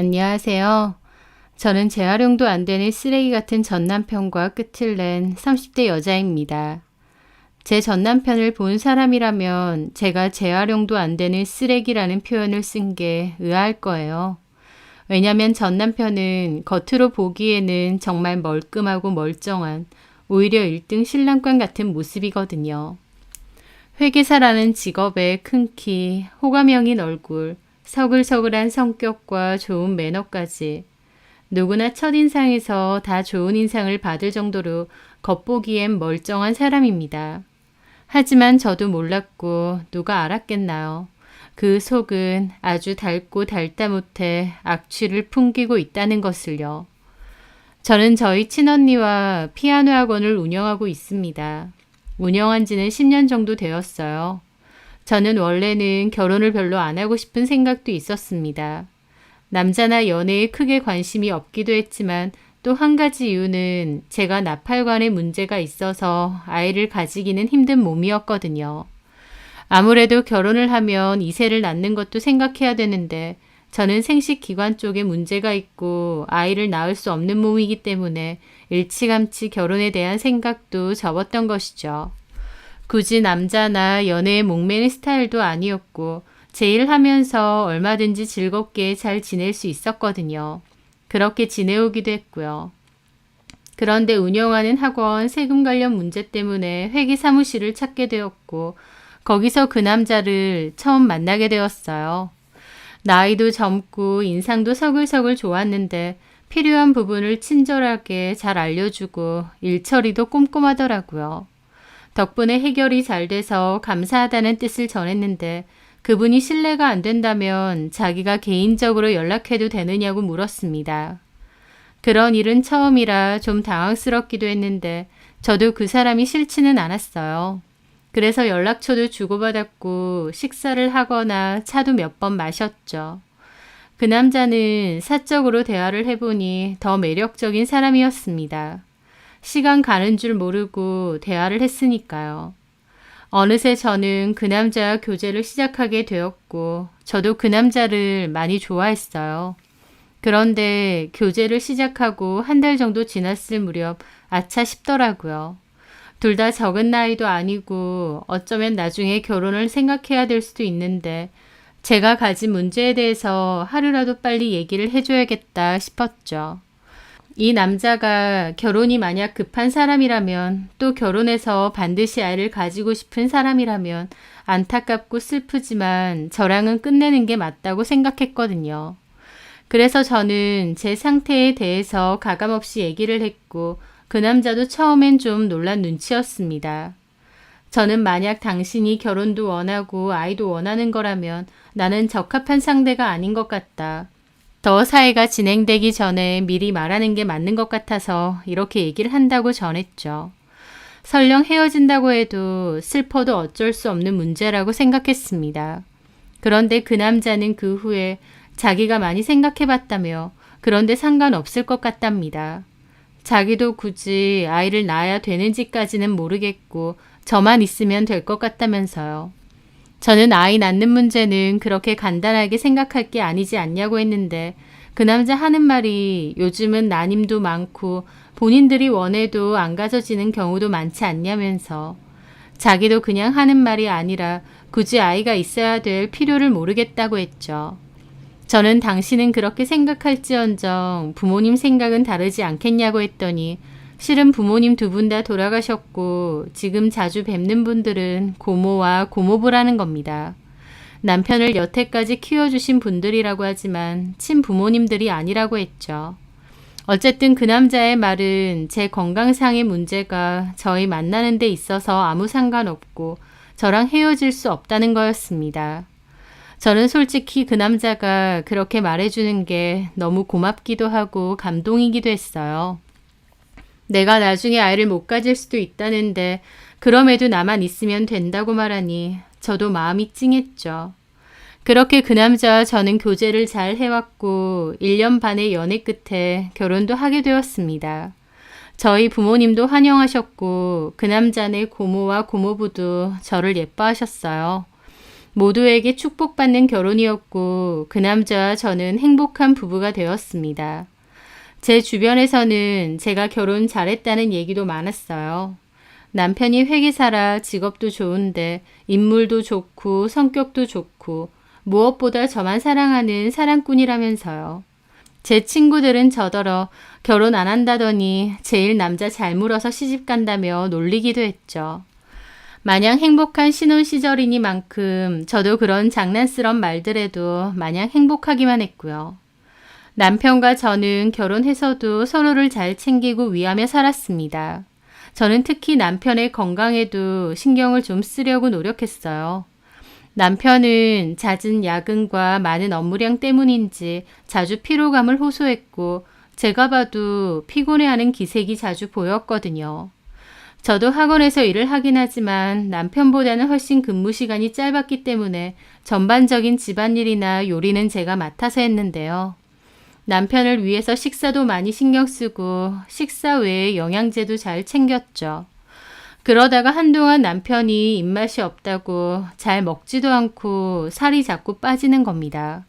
안녕하세요. 저는 재활용도 안 되는 쓰레기 같은 전 남편과 끝을 낸 30대 여자입니다. 제 전 남편을 본 사람이라면 제가 재활용도 안 되는 쓰레기라는 표현을 쓴 게 의아할 거예요. 왜냐면 전 남편은 겉으로 보기에는 정말 멀끔하고 멀쩡한 오히려 1등 신랑감 같은 모습이거든요. 회계사라는 직업에 큰 키, 호감형인 얼굴, 서글서글한 성격과 좋은 매너까지 누구나 첫인상에서 다 좋은 인상을 받을 정도로 겉보기엔 멀쩡한 사람입니다. 하지만 저도 몰랐고 누가 알았겠나요? 그 속은 아주 달고 달다 못해 악취를 풍기고 있다는 것을요. 저는 저희 친언니와 피아노 학원을 운영하고 있습니다. 운영한 지는 10년 정도 되었어요. 저는 원래는 결혼을 별로 안 하고 싶은 생각도 있었습니다. 남자나 연애에 크게 관심이 없기도 했지만 또 한 가지 이유는 제가 나팔관에 문제가 있어서 아이를 가지기는 힘든 몸이었거든요. 아무래도 결혼을 하면 이세를 낳는 것도 생각해야 되는데 저는 생식기관 쪽에 문제가 있고 아이를 낳을 수 없는 몸이기 때문에 일찌감치 결혼에 대한 생각도 접었던 것이죠. 굳이 남자나 연애에 목매는 스타일도 아니었고 제 일 하면서 얼마든지 즐겁게 잘 지낼 수 있었거든요. 그렇게 지내오기도 했고요. 그런데 운영하는 학원 세금 관련 문제 때문에 회계 사무실을 찾게 되었고 거기서 그 남자를 처음 만나게 되었어요. 나이도 젊고 인상도 서글서글 좋았는데 필요한 부분을 친절하게 잘 알려주고 일처리도 꼼꼼하더라고요. 덕분에 해결이 잘 돼서 감사하다는 뜻을 전했는데 그분이 신뢰가 안 된다면 자기가 개인적으로 연락해도 되느냐고 물었습니다. 그런 일은 처음이라 좀 당황스럽기도 했는데 저도 그 사람이 싫지는 않았어요. 그래서 연락처도 주고받았고 식사를 하거나 차도 몇 번 마셨죠. 그 남자는 사적으로 대화를 해보니 더 매력적인 사람이었습니다. 시간 가는 줄 모르고 대화를 했으니까요. 어느새 저는 그 남자와 교제를 시작하게 되었고 저도 그 남자를 많이 좋아했어요. 그런데 교제를 시작하고 한 달 정도 지났을 무렵 아차 싶더라고요. 둘 다 적은 나이도 아니고 어쩌면 나중에 결혼을 생각해야 될 수도 있는데 제가 가진 문제에 대해서 하루라도 빨리 얘기를 해줘야겠다 싶었죠. 이 남자가 결혼이 만약 급한 사람이라면 또 결혼해서 반드시 아이를 가지고 싶은 사람이라면 안타깝고 슬프지만 저랑은 끝내는 게 맞다고 생각했거든요. 그래서 저는 제 상태에 대해서 가감없이 얘기를 했고 그 남자도 처음엔 좀 놀란 눈치였습니다. 저는 만약 당신이 결혼도 원하고 아이도 원하는 거라면 나는 적합한 상대가 아닌 것 같다. 더 사회가 진행되기 전에 미리 말하는 게 맞는 것 같아서 이렇게 얘기를 한다고 전했죠. 설령 헤어진다고 해도 슬퍼도 어쩔 수 없는 문제라고 생각했습니다. 그런데 그 남자는 그 후에 자기가 많이 생각해봤다며 그런데 상관없을 것 같답니다. 자기도 굳이 아이를 낳아야 되는지까지는 모르겠고 저만 있으면 될 것 같다면서요. 저는 아이 낳는 문제는 그렇게 간단하게 생각할 게 아니지 않냐고 했는데 그 남자 하는 말이 요즘은 난임도 많고 본인들이 원해도 안 가져지는 경우도 많지 않냐면서 자기도 그냥 하는 말이 아니라 굳이 아이가 있어야 될 필요를 모르겠다고 했죠. 저는 당신은 그렇게 생각할지언정 부모님 생각은 다르지 않겠냐고 했더니 실은 부모님 두 분 다 돌아가셨고 지금 자주 뵙는 분들은 고모와 고모부라는 겁니다. 남편을 여태까지 키워주신 분들이라고 하지만 친부모님들이 아니라고 했죠. 어쨌든 그 남자의 말은 제 건강상의 문제가 저희 만나는 데 있어서 아무 상관없고 저랑 헤어질 수 없다는 거였습니다. 저는 솔직히 그 남자가 그렇게 말해주는 게 너무 고맙기도 하고 감동이기도 했어요. 내가 나중에 아이를 못 가질 수도 있다는데 그럼에도 나만 있으면 된다고 말하니 저도 마음이 찡했죠. 그렇게 그 남자와 저는 교제를 잘 해왔고 1년 반의 연애 끝에 결혼도 하게 되었습니다. 저희 부모님도 환영하셨고 그 남자네 고모와 고모부도 저를 예뻐하셨어요. 모두에게 축복받는 결혼이었고 그 남자와 저는 행복한 부부가 되었습니다. 제 주변에서는 제가 결혼 잘했다는 얘기도 많았어요. 남편이 회계사라 직업도 좋은데 인물도 좋고 성격도 좋고 무엇보다 저만 사랑하는 사랑꾼이라면서요. 제 친구들은 저더러 결혼 안 한다더니 제일 남자 잘 물어서 시집 간다며 놀리기도 했죠. 마냥 행복한 신혼 시절이니만큼 저도 그런 장난스런 말들에도 마냥 행복하기만 했고요. 남편과 저는 결혼해서도 서로를 잘 챙기고 위하며 살았습니다. 저는 특히 남편의 건강에도 신경을 좀 쓰려고 노력했어요. 남편은 잦은 야근과 많은 업무량 때문인지 자주 피로감을 호소했고 제가 봐도 피곤해하는 기색이 자주 보였거든요. 저도 학원에서 일을 하긴 하지만 남편보다는 훨씬 근무 시간이 짧았기 때문에 전반적인 집안일이나 요리는 제가 맡아서 했는데요. 남편을 위해서 식사도 많이 신경 쓰고 식사 외에 영양제도 잘 챙겼죠. 그러다가 한동안 남편이 입맛이 없다고 잘 먹지도 않고 살이 자꾸 빠지는 겁니다.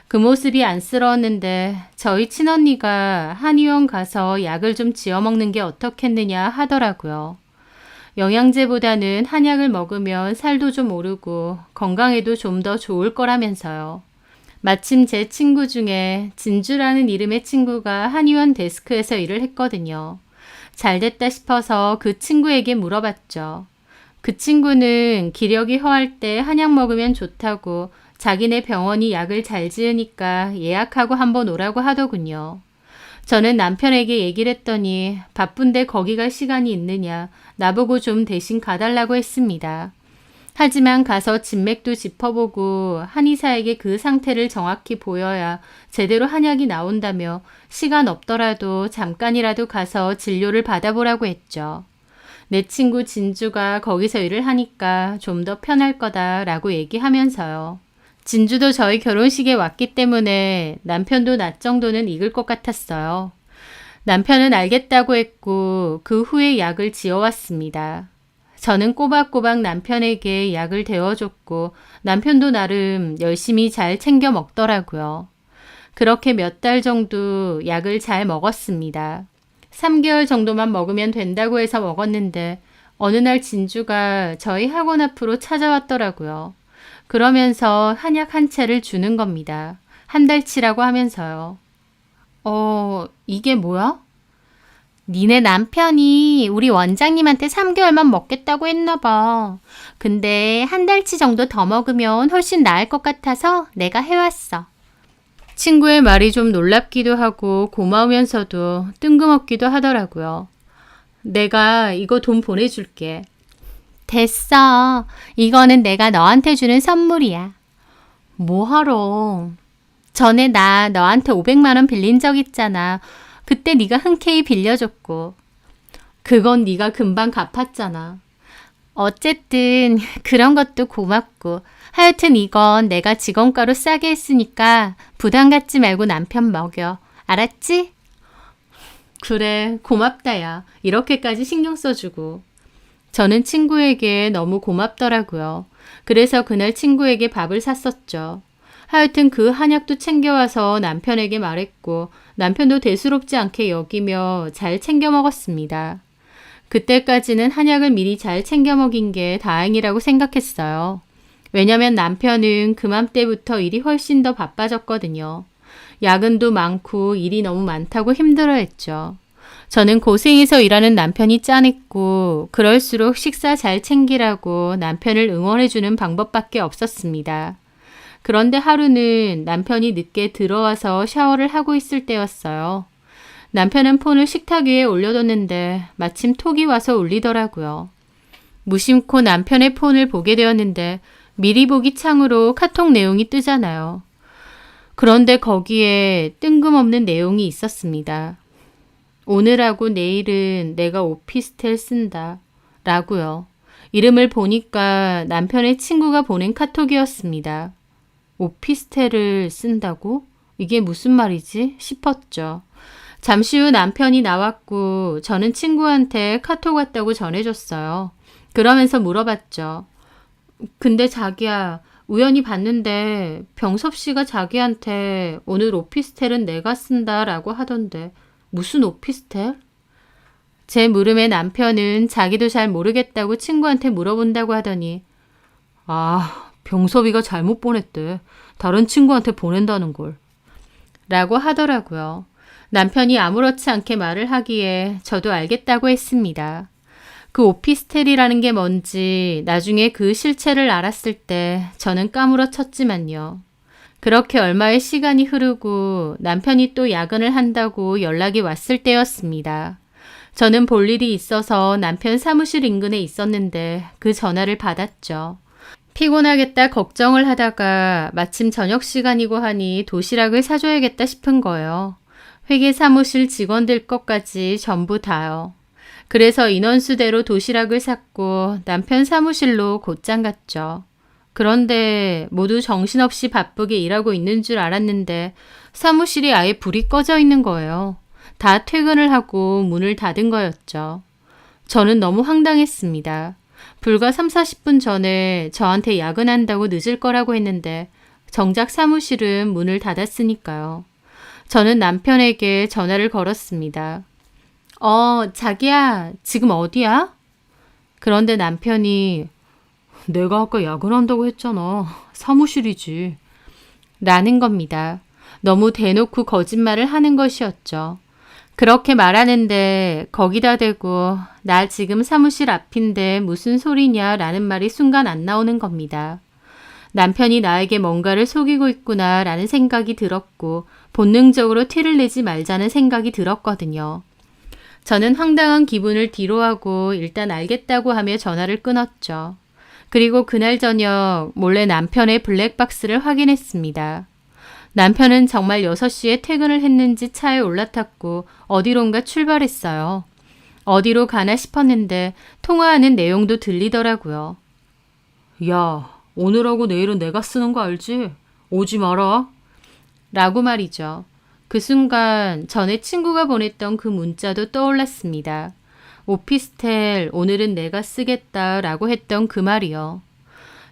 그 모습이 안쓰러웠는데 저희 친언니가 한의원 가서 약을 좀 지어 먹는 게 어떻겠느냐 하더라고요. 영양제보다는 한약을 먹으면 살도 좀 오르고 건강에도 좀 더 좋을 거라면서요. 마침 제 친구 중에 진주라는 이름의 친구가 한의원 데스크에서 일을 했거든요. 잘됐다 싶어서 그 친구에게 물어봤죠. 그 친구는 기력이 허할 때 한약 먹으면 좋다고 자기네 병원이 약을 잘 지으니까 예약하고 한번 오라고 하더군요. 저는 남편에게 얘기를 했더니 바쁜데 거기 갈 시간이 있느냐 나보고 좀 대신 가달라고 했습니다. 하지만 가서 진맥도 짚어보고 한의사에게 그 상태를 정확히 보여야 제대로 한약이 나온다며 시간 없더라도 잠깐이라도 가서 진료를 받아보라고 했죠. 내 친구 진주가 거기서 일을 하니까 좀 더 편할 거다라고 얘기하면서요. 진주도 저희 결혼식에 왔기 때문에 남편도 낮 정도는 익을 것 같았어요. 남편은 알겠다고 했고 그 후에 약을 지어왔습니다. 저는 꼬박꼬박 남편에게 약을 데워줬고 남편도 나름 열심히 잘 챙겨 먹더라고요. 그렇게 몇 달 정도 약을 잘 먹었습니다. 3개월 정도만 먹으면 된다고 해서 먹었는데 어느 날 진주가 저희 학원 앞으로 찾아왔더라고요. 그러면서 한약 한 채를 주는 겁니다. 한 달치라고 하면서요. 이게 뭐야? 니네 남편이 우리 원장님한테 3개월만 먹겠다고 했나 봐. 근데 한 달치 정도 더 먹으면 훨씬 나을 것 같아서 내가 해왔어. 친구의 말이 좀 놀랍기도 하고 고마우면서도 뜬금없기도 하더라고요. 내가 이거 돈 보내줄게. 됐어. 이거는 내가 너한테 주는 선물이야. 뭐하러? 전에 나 너한테 500만 원 빌린 적 있잖아. 그때 네가 흔쾌히 빌려줬고. 그건 네가 금방 갚았잖아. 어쨌든 그런 것도 고맙고 하여튼 이건 내가 직원가로 싸게 했으니까 부담 갖지 말고 남편 먹여. 알았지? 그래 고맙다 야. 이렇게까지 신경 써주고. 저는 친구에게 너무 고맙더라고요. 그래서 그날 친구에게 밥을 샀었죠. 하여튼 그 한약도 챙겨와서 남편에게 말했고 남편도 대수롭지 않게 여기며 잘 챙겨 먹었습니다. 그때까지는 한약을 미리 잘 챙겨 먹인 게 다행이라고 생각했어요. 왜냐면 남편은 그맘때부터 일이 훨씬 더 바빠졌거든요. 야근도 많고 일이 너무 많다고 힘들어했죠. 저는 고생해서 일하는 남편이 짠했고 그럴수록 식사 잘 챙기라고 남편을 응원해주는 방법밖에 없었습니다. 그런데 하루는 남편이 늦게 들어와서 샤워를 하고 있을 때였어요. 남편은 폰을 식탁 위에 올려뒀는데 마침 톡이 와서 울리더라고요. 무심코 남편의 폰을 보게 되었는데 미리 보기 창으로 카톡 내용이 뜨잖아요. 그런데 거기에 뜬금없는 내용이 있었습니다. 오늘하고 내일은 내가 오피스텔 쓴다. 라고요. 이름을 보니까 남편의 친구가 보낸 카톡이었습니다. 오피스텔을 쓴다고? 이게 무슨 말이지? 싶었죠. 잠시 후 남편이 나왔고 저는 친구한테 카톡 왔다고 전해줬어요. 그러면서 물어봤죠. 근데 자기야, 우연히 봤는데 병섭 씨가 자기한테 오늘 오피스텔은 내가 쓴다라고 하던데 무슨 오피스텔? 제 물음에 남편은 자기도 잘 모르겠다고 친구한테 물어본다고 하더니 병섭이가 잘못 보냈대. 다른 친구한테 보낸다는 걸. 라고 하더라고요. 남편이 아무렇지 않게 말을 하기에 저도 알겠다고 했습니다. 그 오피스텔이라는 게 뭔지 나중에 그 실체를 알았을 때 저는 까무러쳤지만요. 그렇게 얼마의 시간이 흐르고 남편이 또 야근을 한다고 연락이 왔을 때였습니다. 저는 볼 일이 있어서 남편 사무실 인근에 있었는데 그 전화를 받았죠. 피곤하겠다 걱정을 하다가 마침 저녁 시간이고 하니 도시락을 사줘야겠다 싶은 거예요. 회계 사무실 직원들 것까지 전부 다요. 그래서 인원수대로 도시락을 샀고 남편 사무실로 곧장 갔죠. 그런데 모두 정신없이 바쁘게 일하고 있는 줄 알았는데 사무실이 아예 불이 꺼져 있는 거예요. 다 퇴근을 하고 문을 닫은 거였죠. 저는 너무 황당했습니다. 불과 3, 40분 전에 저한테 야근한다고 늦을 거라고 했는데 정작 사무실은 문을 닫았으니까요. 저는 남편에게 전화를 걸었습니다. 자기야, 지금 어디야? 그런데 남편이 내가 아까 야근한다고 했잖아. 사무실이지. 라는 겁니다. 너무 대놓고 거짓말을 하는 것이었죠. 그렇게 말하는데 거기다 대고 나 지금 사무실 앞인데 무슨 소리냐 라는 말이 순간 안 나오는 겁니다. 남편이 나에게 뭔가를 속이고 있구나 라는 생각이 들었고 본능적으로 티를 내지 말자는 생각이 들었거든요. 저는 황당한 기분을 뒤로하고 일단 알겠다고 하며 전화를 끊었죠. 그리고 그날 저녁 몰래 남편의 블랙박스를 확인했습니다. 남편은 정말 6시에 퇴근을 했는지 차에 올라탔고 어디론가 출발했어요. 어디로 가나 싶었는데 통화하는 내용도 들리더라고요. 야, 오늘하고 내일은 내가 쓰는 거 알지? 오지 마라. 라고 말이죠. 그 순간 전에 친구가 보냈던 그 문자도 떠올랐습니다. 오피스텔 오늘은 내가 쓰겠다 라고 했던 그 말이요.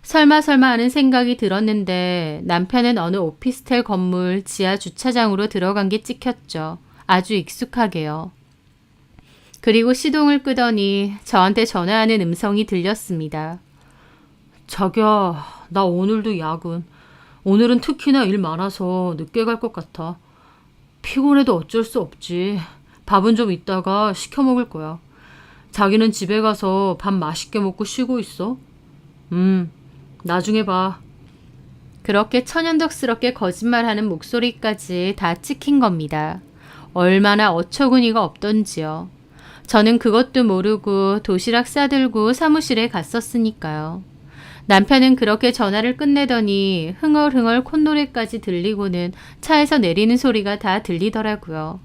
설마 하는 생각이 들었는데 남편은 어느 오피스텔 건물 지하 주차장으로 들어간 게 찍혔죠. 아주 익숙하게요. 그리고 시동을 끄더니 저한테 전화하는 음성이 들렸습니다. 자기야, 나 오늘도 야근. 오늘은 특히나 일 많아서 늦게 갈 것 같아. 피곤해도 어쩔 수 없지. 밥은 좀 이따가 시켜 먹을 거야. 자기는 집에 가서 밥 맛있게 먹고 쉬고 있어. 나중에 봐. 그렇게 천연덕스럽게 거짓말하는 목소리까지 다 찍힌 겁니다. 얼마나 어처구니가 없던지요. 저는 그것도 모르고 도시락 싸들고 사무실에 갔었으니까요. 남편은 그렇게 전화를 끝내더니 흥얼흥얼 콧노래까지 들리고는 차에서 내리는 소리가 다 들리더라고요.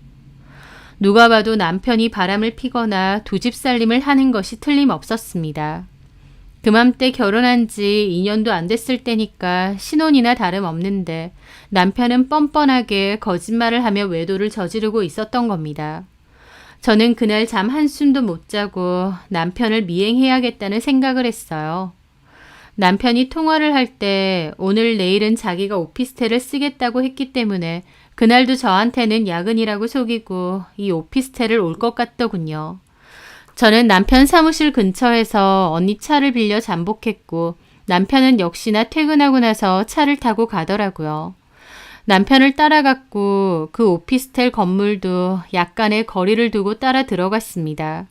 누가 봐도 남편이 바람을 피거나 두 집 살림을 하는 것이 틀림없었습니다. 그맘때 결혼한 지 2년도 안 됐을 때니까 신혼이나 다름없는데 남편은 뻔뻔하게 거짓말을 하며 외도를 저지르고 있었던 겁니다. 저는 그날 잠 한숨도 못 자고 남편을 미행해야겠다는 생각을 했어요. 남편이 통화를 할 때 오늘 내일은 자기가 오피스텔을 쓰겠다고 했기 때문에 그날도 저한테는 야근이라고 속이고 이 오피스텔을 올 것 같더군요. 저는 남편 사무실 근처에서 언니 차를 빌려 잠복했고 남편은 역시나 퇴근하고 나서 차를 타고 가더라고요. 남편을 따라갔고 그 오피스텔 건물도 약간의 거리를 두고 따라 들어갔습니다.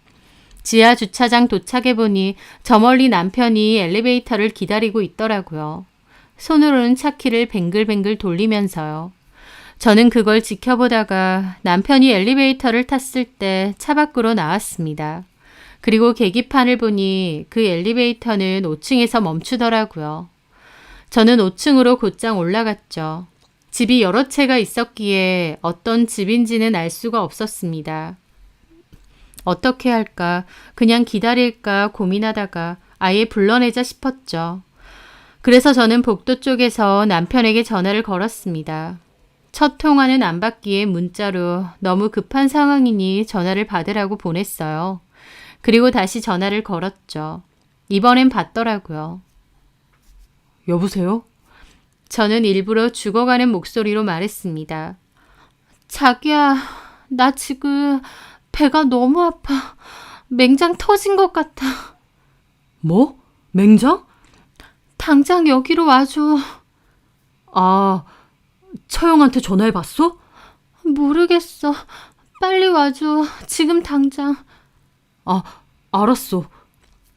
지하 주차장 도착해보니 저 멀리 남편이 엘리베이터를 기다리고 있더라고요. 손으로는 차키를 뱅글뱅글 돌리면서요. 저는 그걸 지켜보다가 남편이 엘리베이터를 탔을 때 차 밖으로 나왔습니다. 그리고 계기판을 보니 그 엘리베이터는 5층에서 멈추더라고요. 저는 5층으로 곧장 올라갔죠. 집이 여러 채가 있었기에 어떤 집인지는 알 수가 없었습니다. 어떻게 할까, 그냥 기다릴까 고민하다가 아예 불러내자 싶었죠. 그래서 저는 복도 쪽에서 남편에게 전화를 걸었습니다. 첫 통화는 안 받기에 문자로 너무 급한 상황이니 전화를 받으라고 보냈어요. 그리고 다시 전화를 걸었죠. 이번엔 받더라고요. 여보세요? 저는 일부러 죽어가는 목소리로 말했습니다. 자기야, 나 지금 배가 너무 아파. 맹장 터진 것 같아. 뭐? 맹장? 당장 여기로 와줘. 아, 처형한테 전화해봤어? 모르겠어. 빨리 와줘. 지금 당장. 아, 알았어.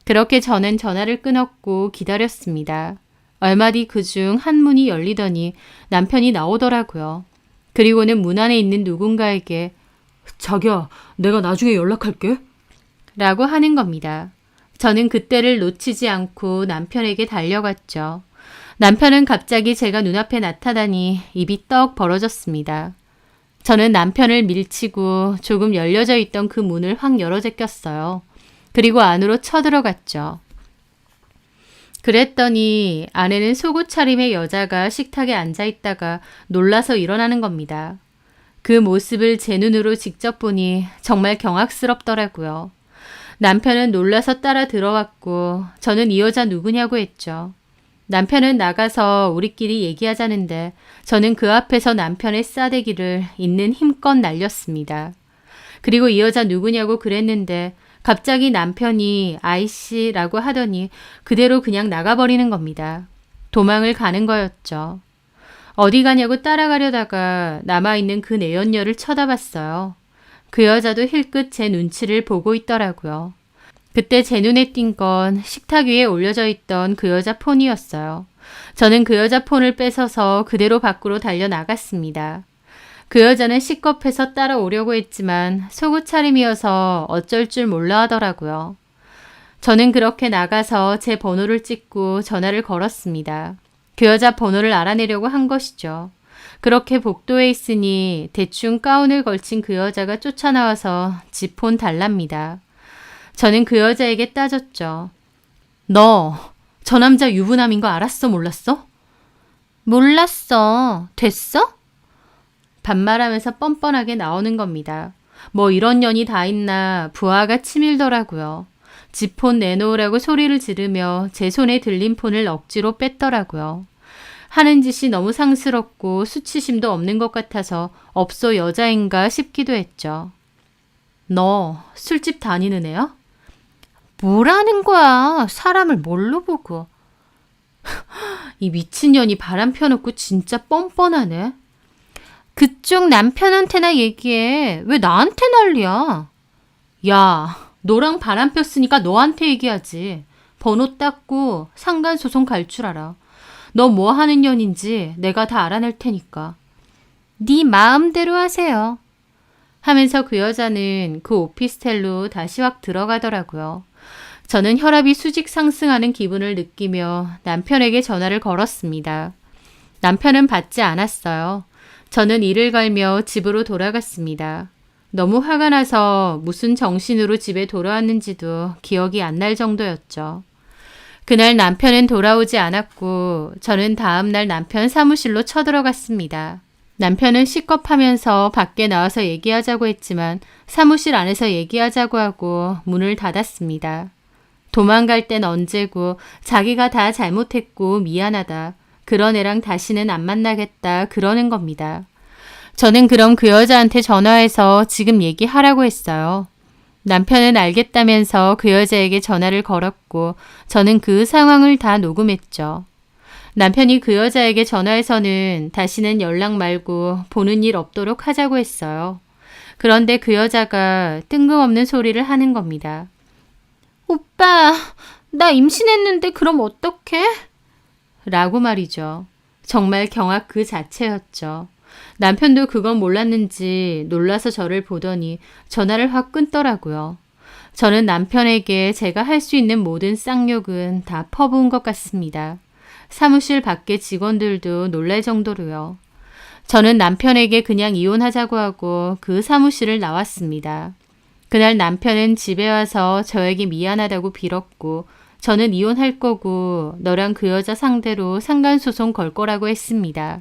그렇게 저는 전화를 끊었고 기다렸습니다. 얼마 뒤 그중 한 문이 열리더니 남편이 나오더라고요. 그리고는 문 안에 있는 누군가에게 자기야, 내가 나중에 연락할게. 라고 하는 겁니다. 저는 그때를 놓치지 않고 남편에게 달려갔죠. 남편은 갑자기 제가 눈앞에 나타나니 입이 떡 벌어졌습니다. 저는 남편을 밀치고 조금 열려져 있던 그 문을 확 열어 제꼈어요. 그리고 안으로 쳐들어갔죠. 그랬더니 안에는 속옷 차림의 여자가 식탁에 앉아 있다가 놀라서 일어나는 겁니다. 그 모습을 제 눈으로 직접 보니 정말 경악스럽더라고요. 남편은 놀라서 따라 들어왔고 저는 이 여자 누구냐고 했죠. 남편은 나가서 우리끼리 얘기하자는데 저는 그 앞에서 남편의 싸대기를 있는 힘껏 날렸습니다. 그리고 이 여자 누구냐고 그랬는데 갑자기 남편이 아이씨라고 하더니 그대로 그냥 나가버리는 겁니다. 도망을 가는 거였죠. 어디 가냐고 따라가려다가 남아있는 그 내연녀를 쳐다봤어요. 그 여자도 힐끗 제 눈치를 보고 있더라고요. 그때 제 눈에 띈 건 식탁 위에 올려져 있던 그 여자 폰이었어요. 저는 그 여자 폰을 뺏어서 그대로 밖으로 달려나갔습니다. 그 여자는 식겁해서 따라오려고 했지만 속옷 차림이어서 어쩔 줄 몰라 하더라고요. 저는 그렇게 나가서 제 번호를 찍고 전화를 걸었습니다. 그 여자 번호를 알아내려고 한 것이죠. 그렇게 복도에 있으니 대충 가운을 걸친 그 여자가 쫓아나와서 지 폰 달랍니다. 저는 그 여자에게 따졌죠. 너, 저 남자 유부남인 거 알았어, 몰랐어? 몰랐어. 됐어? 반말하면서 뻔뻔하게 나오는 겁니다. 뭐 이런 년이 다 있나 부하가 치밀더라고요. 지 폰 내놓으라고 소리를 지르며 제 손에 들린 폰을 억지로 뺐더라고요. 하는 짓이 너무 상스럽고 수치심도 없는 것 같아서 업소 여자인가 싶기도 했죠. 너 술집 다니는 애야? 뭐라는 거야. 사람을 뭘로 보고. 이 미친년이 바람 펴놓고 진짜 뻔뻔하네. 그쪽 남편한테나 얘기해. 왜 나한테 난리야? 야, 너랑 바람 폈으니까 너한테 얘기하지. 번호 땄고 상간소송 갈 줄 알아. 너 뭐 하는 년인지 내가 다 알아낼 테니까. 네 마음대로 하세요. 하면서 그 여자는 그 오피스텔로 다시 확 들어가더라고요. 저는 혈압이 수직 상승하는 기분을 느끼며 남편에게 전화를 걸었습니다. 남편은 받지 않았어요. 저는 이를 갈며 집으로 돌아갔습니다. 너무 화가 나서 무슨 정신으로 집에 돌아왔는지도 기억이 안 날 정도였죠. 그날 남편은 돌아오지 않았고 저는 다음날 남편 사무실로 쳐들어갔습니다. 남편은 식겁하면서 밖에 나와서 얘기하자고 했지만 사무실 안에서 얘기하자고 하고 문을 닫았습니다. 도망갈 땐 언제고 자기가 다 잘못했고 미안하다. 그런 애랑 다시는 안 만나겠다 그러는 겁니다. 저는 그럼 그 여자한테 전화해서 지금 얘기하라고 했어요. 남편은 알겠다면서 그 여자에게 전화를 걸었고 저는 그 상황을 다 녹음했죠. 남편이 그 여자에게 전화해서는 다시는 연락 말고 보는 일 없도록 하자고 했어요. 그런데 그 여자가 뜬금없는 소리를 하는 겁니다. 오빠, 나 임신했는데 그럼 어떡해? 라고 말이죠. 정말 경악 그 자체였죠. 남편도 그건 몰랐는지 놀라서 저를 보더니 전화를 확 끊더라고요. 저는 남편에게 제가 할 수 있는 모든 쌍욕은 다 퍼부은 것 같습니다. 사무실 밖의 직원들도 놀랄 정도로요. 저는 남편에게 그냥 이혼하자고 하고 그 사무실을 나왔습니다. 그날 남편은 집에 와서 저에게 미안하다고 빌었고 저는 이혼할 거고 너랑 그 여자 상대로 상간소송 걸 거라고 했습니다.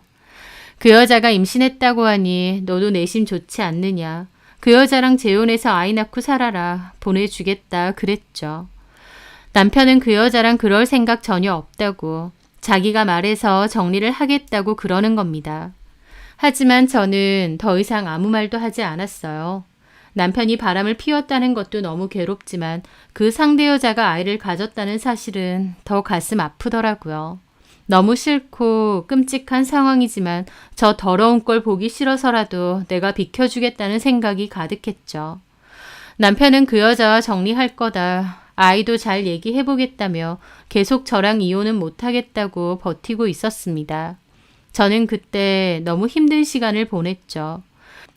그 여자가 임신했다고 하니 너도 내심 좋지 않느냐. 그 여자랑 재혼해서 아이 낳고 살아라. 보내주겠다 그랬죠. 남편은 그 여자랑 그럴 생각 전혀 없다고 자기가 말해서 정리를 하겠다고 그러는 겁니다. 하지만 저는 더 이상 아무 말도 하지 않았어요. 남편이 바람을 피웠다는 것도 너무 괴롭지만 그 상대 여자가 아이를 가졌다는 사실은 더 가슴 아프더라고요. 너무 싫고 끔찍한 상황이지만 저 더러운 꼴 보기 싫어서라도 내가 비켜주겠다는 생각이 가득했죠. 남편은 그 여자와 정리할 거다. 아이도 잘 얘기해보겠다며 계속 저랑 이혼은 못하겠다고 버티고 있었습니다. 저는 그때 너무 힘든 시간을 보냈죠.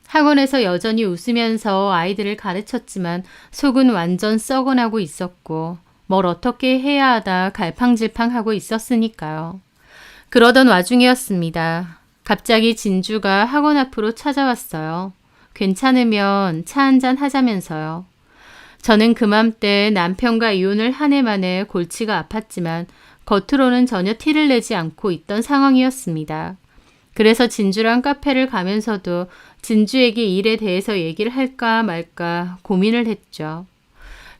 학원에서 여전히 웃으면서 아이들을 가르쳤지만 속은 완전 썩어나고 있었고 뭘 어떻게 해야 하다 갈팡질팡하고 있었으니까요. 그러던 와중이었습니다. 갑자기 진주가 학원 앞으로 찾아왔어요. 괜찮으면 차 한잔 하자면서요. 저는 그맘때 남편과 이혼을 한 해 만에 골치가 아팠지만 겉으로는 전혀 티를 내지 않고 있던 상황이었습니다. 그래서 진주랑 카페를 가면서도 진주에게 일에 대해서 얘기를 할까 말까 고민을 했죠.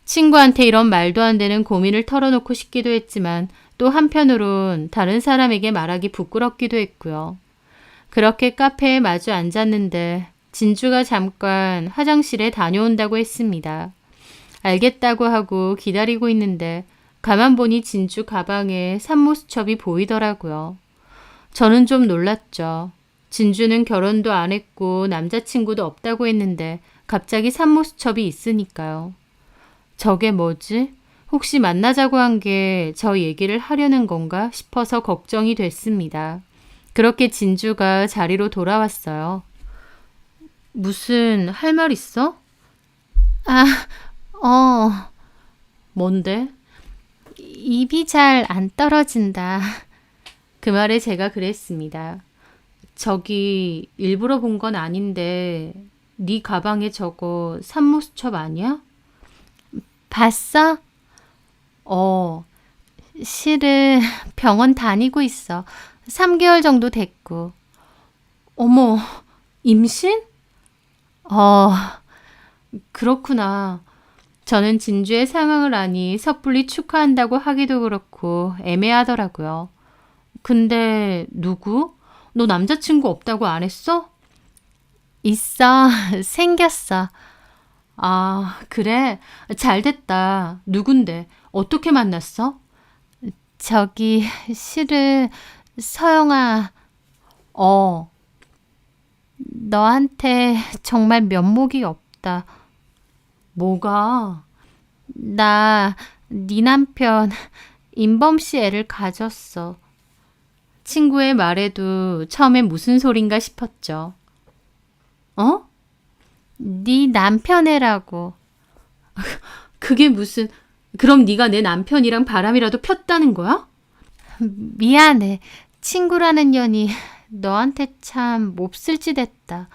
친구한테 이런 말도 안 되는 고민을 털어놓고 싶기도 했지만 또 한편으론 다른 사람에게 말하기 부끄럽기도 했고요. 그렇게 카페에 마주 앉았는데 진주가 잠깐 화장실에 다녀온다고 했습니다. 알겠다고 하고 기다리고 있는데 가만 보니 진주 가방에 산모수첩이 보이더라고요. 저는 좀 놀랐죠. 진주는 결혼도 안 했고 남자친구도 없다고 했는데 갑자기 산모수첩이 있으니까요. 저게 뭐지? 혹시 만나자고 한 게 저 얘기를 하려는 건가 싶어서 걱정이 됐습니다. 그렇게 진주가 자리로 돌아왔어요. 무슨 할 말 있어? 뭔데? 입이 잘 안 떨어진다. 그 말에 제가 그랬습니다. 저기 일부러 본 건 아닌데 네 가방에 저거 산모수첩 아니야? 봤어? 실은 병원 다니고 있어. 3개월 정도 됐고. 어머, 임신? 그렇구나. 저는 진주의 상황을 아니 섣불리 축하한다고 하기도 그렇고 애매하더라고요. 근데 누구? 너 남자친구 없다고 안 했어? 있어. 생겼어. 아, 그래? 잘 됐다. 누군데? 어떻게 만났어? 저기, 실은 서영아, 너한테 정말 면목이 없다. 뭐가? 나, 네 남편, 인범 씨 애를 가졌어. 친구의 말에도 처음엔 무슨 소린가 싶었죠. 네 남편 애라고. 그게 무슨... 그럼 네가 내 남편이랑 바람이라도 폈다는 거야? 미안해. 친구라는 년이 너한테 참 몹쓸 짓 했다.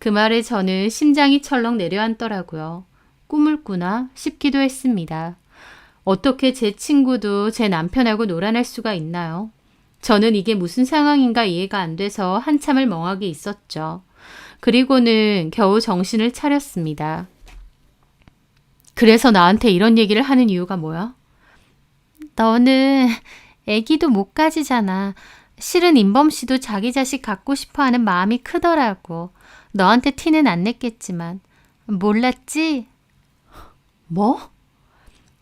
그 말에 저는 심장이 철렁 내려앉더라고요. 꿈을 꾸나 싶기도 했습니다. 어떻게 제 친구도 제 남편하고 놀아날 수가 있나요? 저는 이게 무슨 상황인가 이해가 안 돼서 한참을 멍하게 있었죠. 그리고는 겨우 정신을 차렸습니다. 그래서 나한테 이런 얘기를 하는 이유가 뭐야? 너는 애기도 못 가지잖아. 실은 인범 씨도 자기 자식 갖고 싶어 하는 마음이 크더라고. 너한테 티는 안 냈겠지만. 몰랐지? 뭐?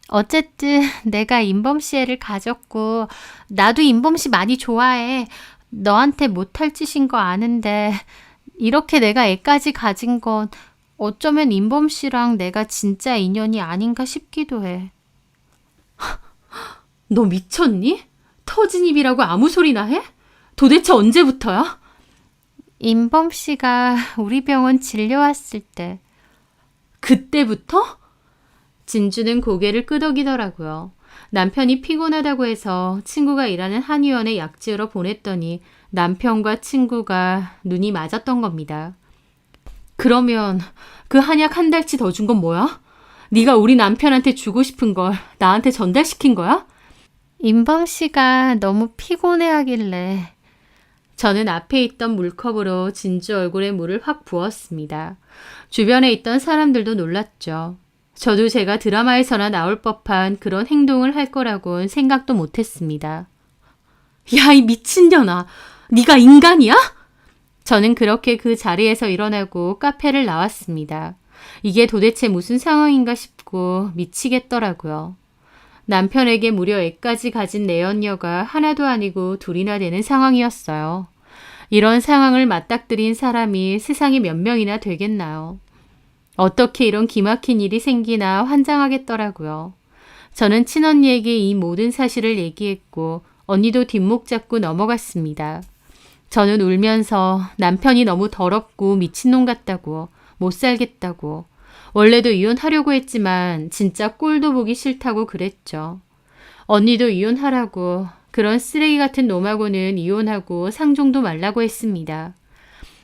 어쨌든 내가 인범 씨 애를 가졌고 나도 인범 씨 많이 좋아해. 너한테 못할 짓인 거 아는데 이렇게 내가 애까지 가진 건 어쩌면 인범 씨랑 내가 진짜 인연이 아닌가 싶기도 해. 너 미쳤니? 터진 입이라고 아무 소리나 해? 도대체 언제부터야? 인범 씨가 우리 병원 진료왔을 때. 그때부터? 진주는 고개를 끄덕이더라고요. 남편이 피곤하다고 해서 친구가 일하는 한의원에 약 지으러 보냈더니 남편과 친구가 눈이 맞았던 겁니다. 그러면 그 한약 한 달치 더 준 건 뭐야? 네가 우리 남편한테 주고 싶은 걸 나한테 전달시킨 거야? 인범 씨가 너무 피곤해하길래. 저는 앞에 있던 물컵으로 진주 얼굴에 물을 확 부었습니다. 주변에 있던 사람들도 놀랐죠. 저도 제가 드라마에서나 나올 법한 그런 행동을 할 거라고는 생각도 못했습니다. 야, 이 미친년아. 네가 인간이야? 저는 그렇게 그 자리에서 일어나고 카페를 나왔습니다. 이게 도대체 무슨 상황인가 싶고 미치겠더라고요. 남편에게 무려 애까지 가진 내연녀가 하나도 아니고 둘이나 되는 상황이었어요. 이런 상황을 맞닥뜨린 사람이 세상에 몇 명이나 되겠나요? 어떻게 이런 기막힌 일이 생기나 환장하겠더라고요. 저는 친언니에게 이 모든 사실을 얘기했고 언니도 뒷목 잡고 넘어갔습니다. 저는 울면서 남편이 너무 더럽고 미친놈 같다고, 못 살겠다고, 원래도 이혼하려고 했지만 진짜 꼴도 보기 싫다고 그랬죠. 언니도 이혼하라고, 그런 쓰레기 같은 놈하고는 이혼하고 상종도 말라고 했습니다.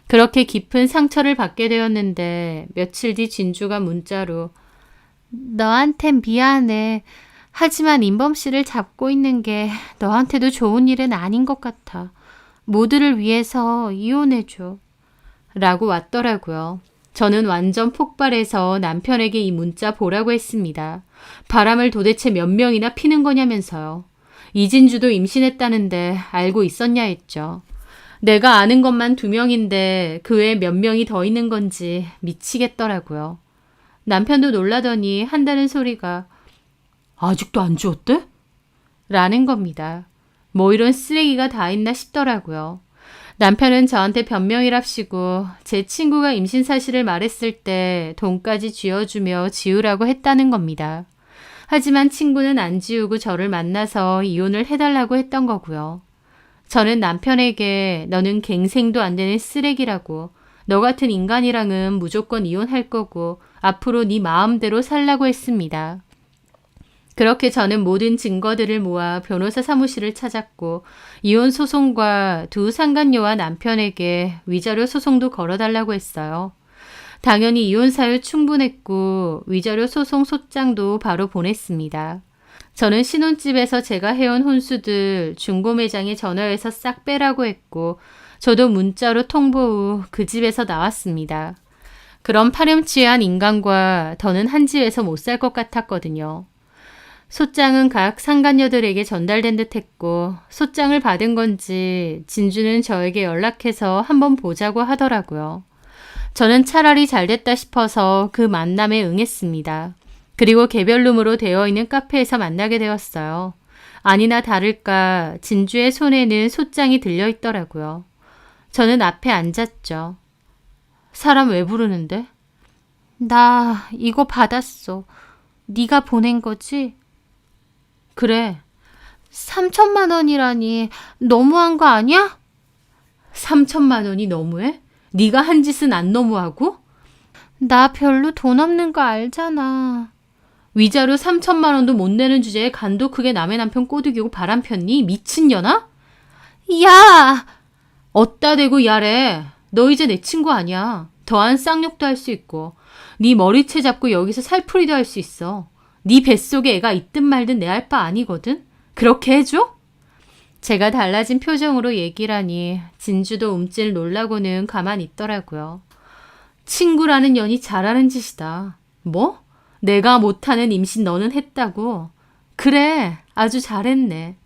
그렇게 깊은 상처를 받게 되었는데 며칠 뒤 진주가 문자로 너한텐 미안해. 하지만 인범 씨를 잡고 있는 게 너한테도 좋은 일은 아닌 것 같아. 모두를 위해서 이혼해줘. 라고 왔더라고요. 저는 완전 폭발해서 남편에게 이 문자 보라고 했습니다. 바람을 도대체 몇 명이나 피는 거냐면서요. 이진주도 임신했다는데 알고 있었냐 했죠. 내가 아는 것만 2명인데 그 외에 몇 명이 더 있는 건지 미치겠더라고요. 남편도 놀라더니 한다는 소리가 아직도 안 지웠대? 라는 겁니다. 뭐 이런 쓰레기가 다 있나 싶더라고요. 남편은 저한테 변명이랍시고 제 친구가 임신 사실을 말했을 때 돈까지 쥐어주며 지우라고 했다는 겁니다. 하지만 친구는 안 지우고 저를 만나서 이혼을 해달라고 했던 거고요. 저는 남편에게 너는 갱생도 안 되는 쓰레기라고, 너 같은 인간이랑은 무조건 이혼할 거고 앞으로 네 마음대로 살라고 했습니다. 그렇게 저는 모든 증거들을 모아 변호사 사무실을 찾았고 이혼 소송과 두 상간녀와 남편에게 위자료 소송도 걸어달라고 했어요. 당연히 이혼 사유 충분했고 위자료 소송 소장도 바로 보냈습니다. 저는 신혼집에서 제가 해온 혼수들 중고 매장에 전화해서 싹 빼라고 했고 저도 문자로 통보 후 그 집에서 나왔습니다. 그런 파렴치한 인간과 더는 한 집에서 못 살 것 같았거든요. 소장은 각 상간녀들에게 전달된 듯 했고 소장을 받은 건지 진주는 저에게 연락해서 한번 보자고 하더라고요. 저는 차라리 잘됐다 싶어서 그 만남에 응했습니다. 그리고 개별룸으로 되어 있는 카페에서 만나게 되었어요. 아니나 다를까 진주의 손에는 소장이 들려 있더라고요. 저는 앞에 앉았죠. 사람 왜 부르는데? 나 이거 받았어. 네가 보낸 거지? 그래. 3천만 원이라니 너무한 거 아니야? 3천만 원이 너무해? 네가 한 짓은 안 너무하고? 나 별로 돈 없는 거 알잖아. 위자료 3천만 원도 못 내는 주제에 간도 크게 남의 남편 꼬드기고 바람 폈니? 미친년아? 야! 어따 대고 야래. 너 이제 내 친구 아니야. 더한 쌍욕도 할 수 있고 네 머리채 잡고 여기서 살풀이도 할 수 있어. 네 뱃속에 애가 있든 말든 내 알 바 아니거든. 그렇게 해줘? 제가 달라진 표정으로 얘기를 하니 진주도 움찔 놀라고는 가만히 있더라고요. 친구라는 년이 잘하는 짓이다. 뭐? 내가 못하는 임신 너는 했다고? 그래, 아주 잘했네.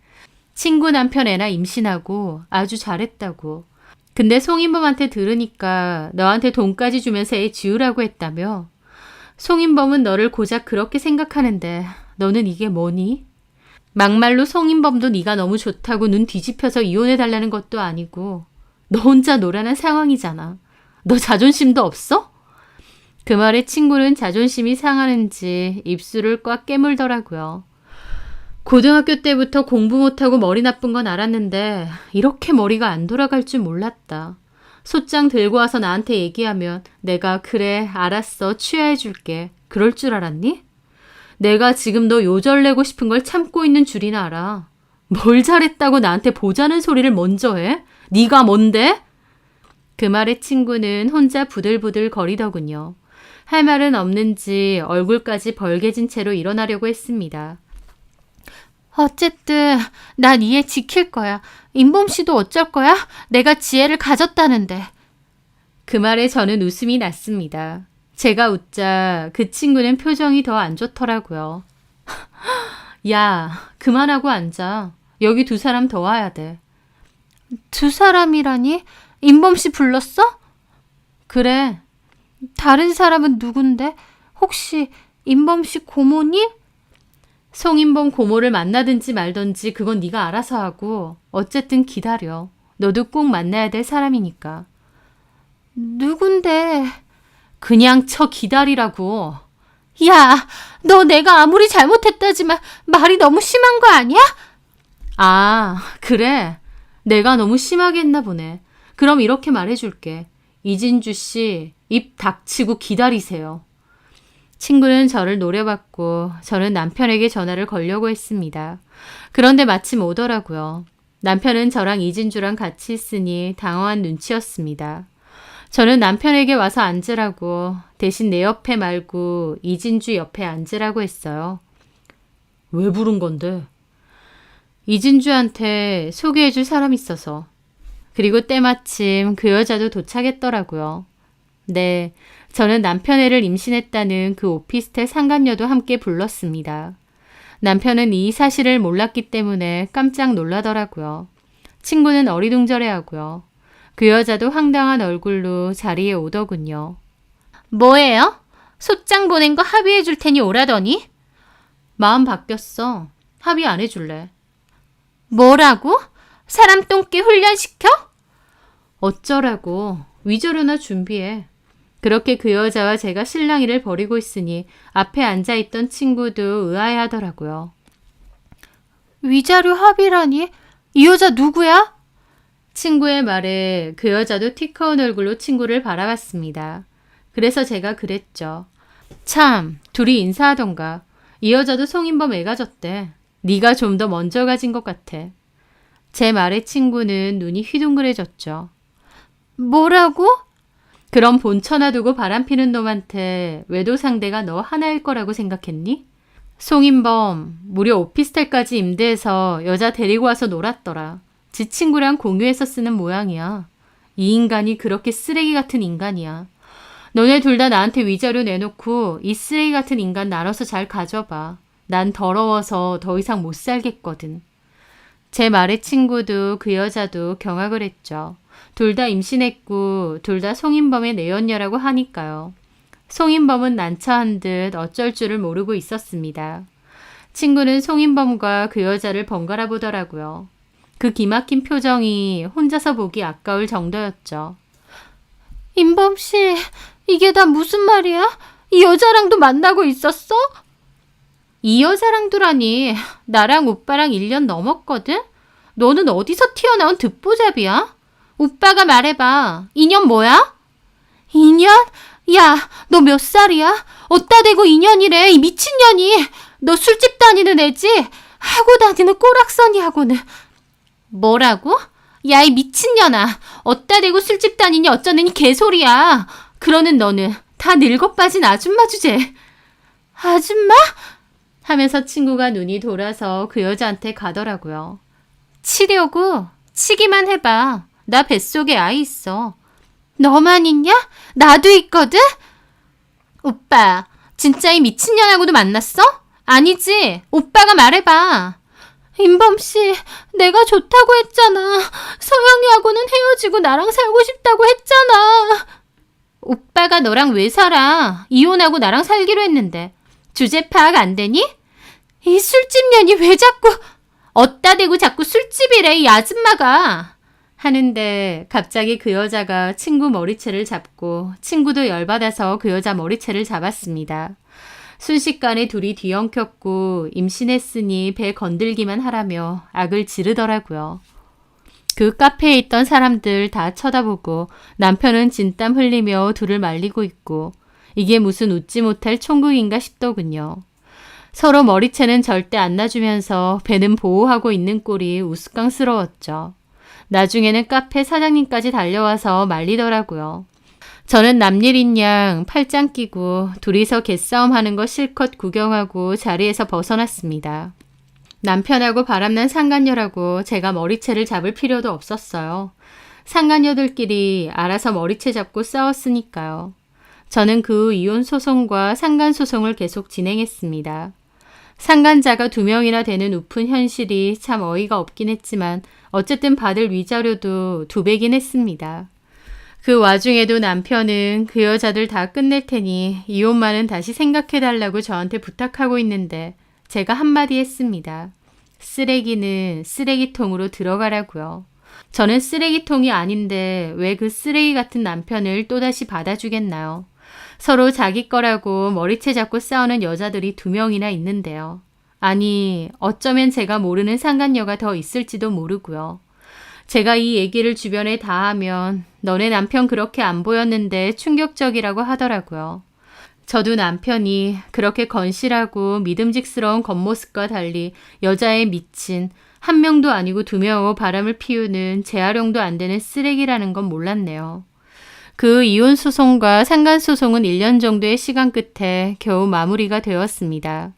친구 남편 애나 임신하고 아주 잘했다고. 근데 송인범한테 들으니까 너한테 돈까지 주면서 애 지우라고 했다며? 송인범은 너를 고작 그렇게 생각하는데 너는 이게 뭐니? 막말로 송인범도 네가 너무 좋다고 눈 뒤집혀서 이혼해달라는 것도 아니고 너 혼자 노란한 상황이잖아. 너 자존심도 없어? 그 말에 친구는 자존심이 상하는지 입술을 꽉 깨물더라고요. 고등학교 때부터 공부 못하고 머리 나쁜 건 알았는데 이렇게 머리가 안 돌아갈 줄 몰랐다. 소장 들고 와서 나한테 얘기하면 내가 그래 알았어 취하해줄게 그럴 줄 알았니? 내가 지금 너 요절내고 싶은 걸 참고 있는 줄이나 알아. 뭘 잘했다고 나한테 보자는 소리를 먼저 해? 네가 뭔데? 그 말에 친구는 혼자 부들부들 거리더군요. 할 말은 없는지 얼굴까지 벌개진 채로 일어나려고 했습니다. 어쨌든 난 이해 지킬 거야. 인범 씨도 어쩔 거야? 내가 지혜를 가졌다는데. 그 말에 저는 웃음이 났습니다. 제가 웃자 그 친구는 표정이 더 안 좋더라고요. 야, 그만하고 앉아. 여기 2 사람 더 와야 돼. 두 사람이라니? 인범 씨 불렀어? 그래. 다른 사람은 누군데? 혹시 인범 씨 고모님? 송인범 고모를 만나든지 말든지 그건 네가 알아서 하고 어쨌든 기다려. 너도 꼭 만나야 될 사람이니까. 누군데? 그냥 기다리라고. 야, 너 내가 아무리 잘못했다지만 말이 너무 심한 거 아니야? 아, 그래. 내가 너무 심하게 했나 보네. 그럼 이렇게 말해줄게. 이진주 씨, 입 닥치고 기다리세요. 친구는 저를 노려봤고 저는 남편에게 전화를 걸려고 했습니다. 그런데 마침 오더라고요. 남편은 저랑 이진주랑 같이 있으니 당황한 눈치였습니다. 저는 남편에게 와서 앉으라고 대신 내 옆에 말고 이진주 옆에 앉으라고 했어요. 왜 부른 건데? 이진주한테 소개해줄 사람 있어서. 그리고 때마침 그 여자도 도착했더라고요. 네, 저는 남편 애를 임신했다는 그 오피스텔 상간녀도 함께 불렀습니다. 남편은 이 사실을 몰랐기 때문에 깜짝 놀라더라고요. 친구는 어리둥절해하고요. 그 여자도 황당한 얼굴로 자리에 오더군요. 뭐예요? 소장 보낸 거 합의해 줄 테니 오라더니? 마음 바뀌었어. 합의 안 해줄래. 뭐라고? 사람 똥개 훈련시켜? 어쩌라고. 위자료나 준비해. 그렇게 그 여자와 제가 실랑이를 벌이고 있으니 앞에 앉아있던 친구도 의아해하더라고요. 위자료 합의라니? 이 여자 누구야? 친구의 말에 그 여자도 티커운 얼굴로 친구를 바라봤습니다. 그래서 제가 그랬죠. 참, 둘이 인사하던가. 이 여자도 송인범 애가 졌대. 네가 좀 더 먼저 가진 것 같아. 제 말에 친구는 눈이 휘둥그레졌죠. 뭐라고? 그럼 본처나 두고 바람피는 놈한테 외도 상대가 너 하나일 거라고 생각했니? 송인범, 무려 오피스텔까지 임대해서 여자 데리고 와서 놀았더라. 지 친구랑 공유해서 쓰는 모양이야. 이 인간이 그렇게 쓰레기 같은 인간이야. 너네 둘 다 나한테 위자료 내놓고 이 쓰레기 같은 인간 나눠서 잘 가져봐. 난 더러워서 더 이상 못 살겠거든. 제 말에 친구도 그 여자도 경악을 했죠. 둘 다 임신했고 둘 다 송인범의 내연녀라고 하니까요. 송인범은 난처한 듯 어쩔 줄을 모르고 있었습니다. 친구는 송인범과 그 여자를 번갈아 보더라고요. 그 기막힌 표정이 혼자서 보기 아까울 정도였죠. 인범 씨, 이게 다 무슨 말이야? 이 여자랑도 만나고 있었어? 이 여자랑도라니. 나랑 오빠랑 1년 넘었거든? 너는 어디서 튀어나온 듣보잡이야? 오빠가 말해봐. 인연 뭐야? 인연? 야, 너 몇 살이야? 어따 대고 인연이래, 이 미친년이. 너 술집 다니는 애지? 하고 다니는 꼬락서니하고는. 뭐라고? 야, 이 미친년아. 어따 대고 술집 다니니 어쩌느니 개소리야. 그러는 너는 다 늙어 빠진 아줌마 주제. 아줌마? 하면서 친구가 눈이 돌아서 그 여자한테 가더라고요. 치려고? 치기만 해봐. 나 뱃속에 아이 있어. 너만 있냐? 나도 있거든? 오빠, 진짜 이 미친년하고도 만났어? 아니지? 오빠가 말해봐. 인범씨, 내가 좋다고 했잖아. 서영이하고는 헤어지고 나랑 살고 싶다고 했잖아. 오빠가 너랑 왜 살아? 이혼하고 나랑 살기로 했는데. 주제 파악 안 되니? 이 술집년이 왜 자꾸 어따 대고 자꾸 술집이래, 이 아줌마가. 하는데 갑자기 그 여자가 친구 머리채를 잡고 친구도 열받아서 그 여자 머리채를 잡았습니다. 순식간에 둘이 뒤엉켰고 임신했으니 배 건들기만 하라며 악을 지르더라고요. 그 카페에 있던 사람들 다 쳐다보고 남편은 진땀 흘리며 둘을 말리고 있고 이게 무슨 웃지 못할 총극인가 싶더군요. 서로 머리채는 절대 안 놔주면서 배는 보호하고 있는 꼴이 우스꽝스러웠죠. 나중에는 카페 사장님까지 달려와서 말리더라고요. 저는 남일인 양 팔짱 끼고 둘이서 개싸움하는 거 실컷 구경하고 자리에서 벗어났습니다. 남편하고 바람난 상간녀라고 제가 머리채를 잡을 필요도 없었어요. 상간녀들끼리 알아서 머리채 잡고 싸웠으니까요. 저는 그 후 이혼 소송과 상간 소송을 계속 진행했습니다. 상간자가 2명이나 되는 우픈 현실이 참 어이가 없긴 했지만 어쨌든 받을 위자료도 2배긴 했습니다. 그 와중에도 남편은 그 여자들 다 끝낼 테니 이혼만은 다시 생각해달라고 저한테 부탁하고 있는데 제가 한마디 했습니다. 쓰레기는 쓰레기통으로 들어가라고요. 저는 쓰레기통이 아닌데 왜 그 쓰레기 같은 남편을 또다시 받아주겠나요? 서로 자기 거라고 머리채 잡고 싸우는 여자들이 2명이나 있는데요. 아니, 어쩌면 제가 모르는 상간녀가 더 있을지도 모르고요. 제가 이 얘기를 주변에 다 하면 너네 남편 그렇게 안 보였는데 충격적이라고 하더라고요. 저도 남편이 그렇게 건실하고 믿음직스러운 겉모습과 달리 여자에 미친 1명도 아니고 2명하고 바람을 피우는 재활용도 안 되는 쓰레기라는 건 몰랐네요. 그 이혼 소송과 상간 소송은 1년 정도의 시간 끝에 겨우 마무리가 되었습니다.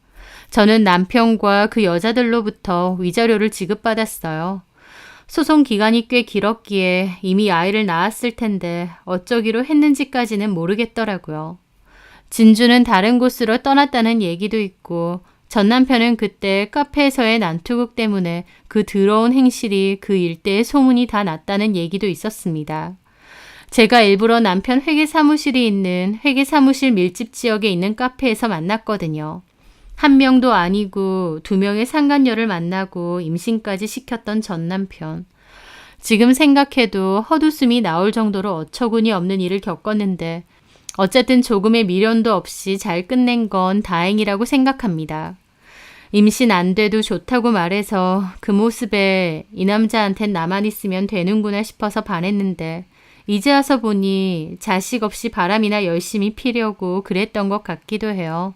저는 남편과 그 여자들로부터 위자료를 지급받았어요. 소송 기간이 꽤 길었기에 이미 아이를 낳았을 텐데 어쩌기로 했는지까지는 모르겠더라고요. 진주는 다른 곳으로 떠났다는 얘기도 있고 전 남편은 그때 카페에서의 난투극 때문에 그 더러운 행실이 그 일대에 소문이 다 났다는 얘기도 있었습니다. 제가 일부러 남편 회계사무실이 있는 회계사무실 밀집 지역에 있는 카페에서 만났거든요. 1명도 아니고 2명의 상간녀를 만나고 임신까지 시켰던 전 남편. 지금 생각해도 헛웃음이 나올 정도로 어처구니 없는 일을 겪었는데 어쨌든 조금의 미련도 없이 잘 끝낸 건 다행이라고 생각합니다. 임신 안 돼도 좋다고 말해서 그 모습에 이 남자한텐 나만 있으면 되는구나 싶어서 반했는데 이제 와서 보니 자식 없이 바람이나 열심히 피려고 그랬던 것 같기도 해요.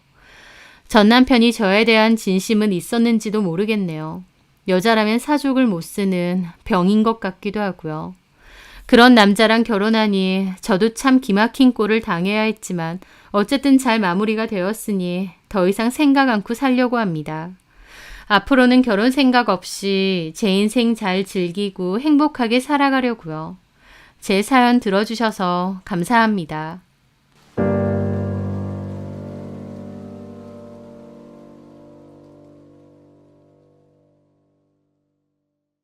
전 남편이 저에 대한 진심은 있었는지도 모르겠네요. 여자라면 사족을 못 쓰는 병인 것 같기도 하고요. 그런 남자랑 결혼하니 저도 참 기막힌 꼴을 당해야 했지만 어쨌든 잘 마무리가 되었으니 더 이상 생각 않고 살려고 합니다. 앞으로는 결혼 생각 없이 제 인생 잘 즐기고 행복하게 살아가려고요. 제 사연 들어주셔서 감사합니다.